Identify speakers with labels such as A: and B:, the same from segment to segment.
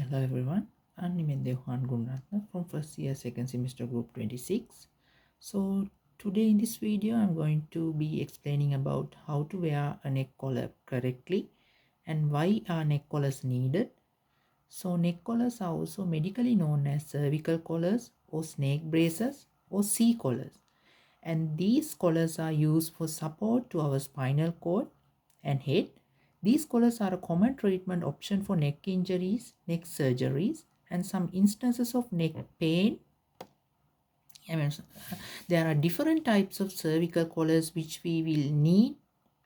A: Hello everyone, I'm Nimendevan Gunratna from first year second semester group 26. So today in this video I'm going to be explaining about how to wear a neck collar correctly and why are neck collars needed. So neck collars are also medically known as cervical collars or snake braces or C collars, and these collars are used for support to our spinal cord and head. These collars are a common treatment option for neck injuries, neck surgeries, and some instances of neck pain. I mean, there are different types of cervical collars which we will need,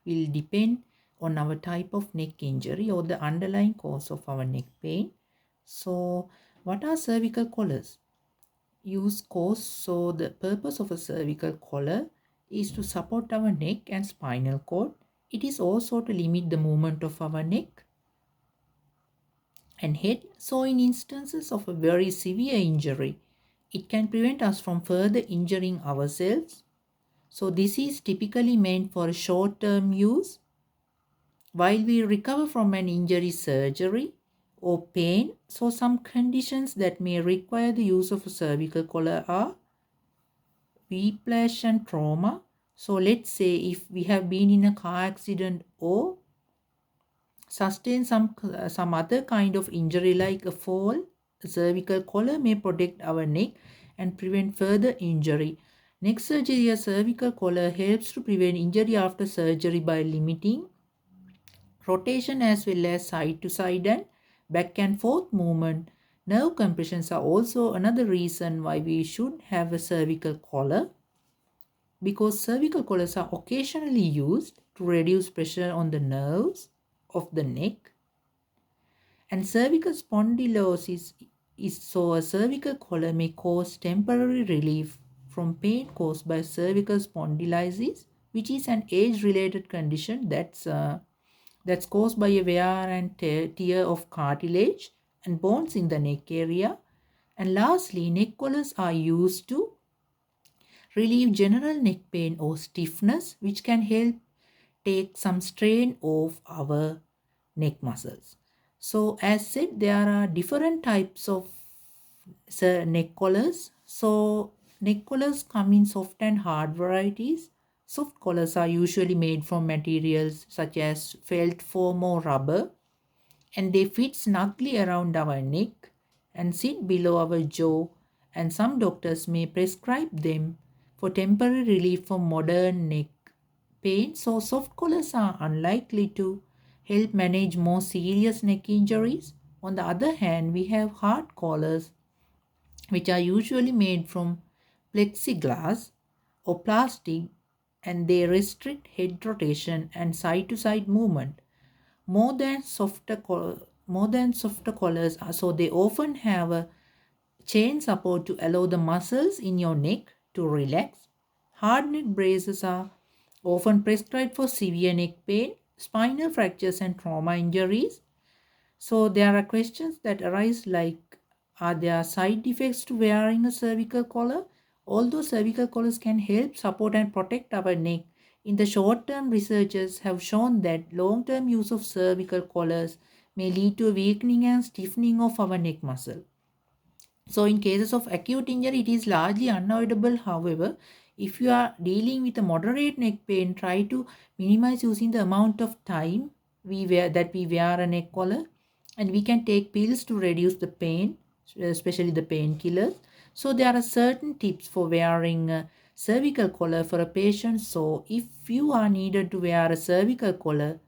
A: will depend on our type of neck injury or the underlying cause of our neck pain. So, what are cervical collars? Use cause. So the purpose of a cervical collar is to support our neck and spinal cord. It is also to limit the movement of our neck and head. So in instances of a very severe injury, it can prevent us from further injuring ourselves. So this is typically meant for short-term use while we recover from an injury, surgery, or pain. So some conditions that may require the use of a cervical collar are whiplash and trauma. So let's say if we have been in a car accident or sustained some other kind of injury like a fall, a cervical collar may protect our neck and prevent further injury. Neck surgery, a cervical collar helps to prevent injury after surgery by limiting rotation as well as side to side and back and forth movement. Nerve compressions are also another reason why we should have a cervical collar, because cervical collars are occasionally used to reduce pressure on the nerves of the neck. And cervical spondylosis is so a cervical collar may cause temporary relief from pain caused by cervical spondylitis, which is an age-related condition that's caused by a wear and tear of cartilage and bones in the neck area. And lastly, neck collars are used to relieve general neck pain or stiffness, which can help take some strain off our neck muscles. So as said, there are different types of neck collars. So neck collars come in soft and hard varieties. Soft collars are usually made from materials such as felt foam or rubber, and they fit snugly around our neck and sit below our jaw, and some doctors may prescribe them for temporary relief from modern neck pain. So soft collars are unlikely to help manage more serious neck injuries. On the other hand, we have hard collars which are usually made from plexiglass or plastic, and they restrict head rotation and side to side movement more than softer collars are, so they often have a chain support to allow the muscles in your neck to relax. Hard neck braces are often prescribed for severe neck pain, spinal fractures, and trauma injuries. So there are questions that arise like, are there side effects to wearing a cervical collar? Although cervical collars can help support and protect our neck, in the short term, researchers have shown that long term use of cervical collars may lead to a weakening and stiffening of our neck muscle. So, in cases of acute injury, it is largely unavoidable. However, if you are dealing with a moderate neck pain, try to minimize using the amount of time we wear a neck collar, and we can take pills to reduce the pain, especially the painkillers. So, there are certain tips for wearing a cervical collar for a patient. So, if you are needed to wear a cervical collar,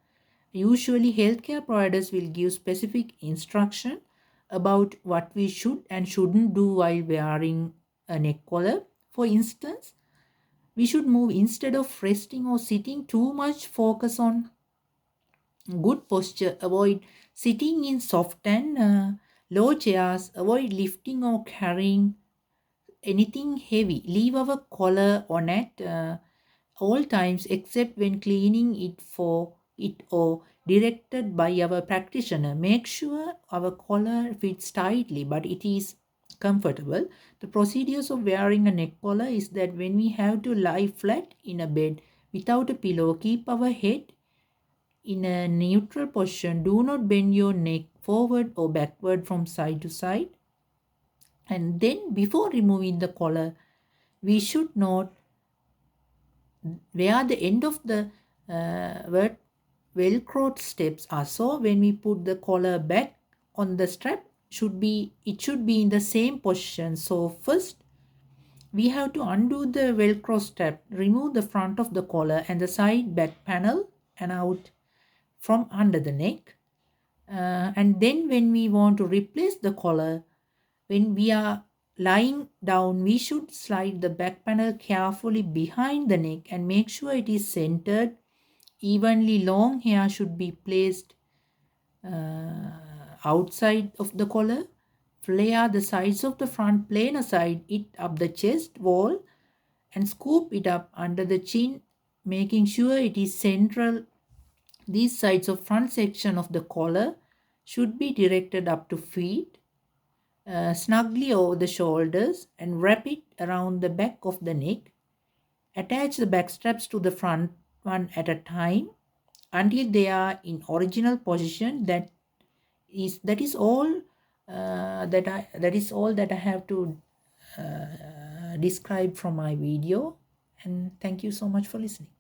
A: usually, healthcare providers will give specific instruction about what we should and shouldn't do while wearing a neck collar. For instance, we should move instead of resting or sitting too much, focus on good posture, avoid sitting in soft and low chairs, avoid lifting or carrying anything heavy. Leave our collar on at all times except when cleaning it for it or directed by our practitioner. Make sure our collar fits tightly but it is comfortable. The procedures of wearing a neck collar is that when we have to lie flat in a bed without a pillow, keep our head in a neutral position. Do not bend your neck forward or backward from side to side. And then before removing the collar, we should note where the end of the velcro steps are. So when we put the collar back on the strap, it should be in the same position. So first we have to undo the velcro strap, remove the front of the collar and the side back panel and out from under the neck. And then when we want to replace the collar, when we are lying down, we should slide the back panel carefully behind the neck and make sure it is centered. Evenly long hair should be placed outside of the collar. Flare the sides of the front plane aside, it up the chest wall and scoop it up under the chin, making sure it is central. These sides of front section of the collar should be directed up to feet, snugly over the shoulders and wrap it around the back of the neck. Attach the back straps to the front one at a time until they are in original position. That is all that I have to describe from my video, and thank you so much for listening.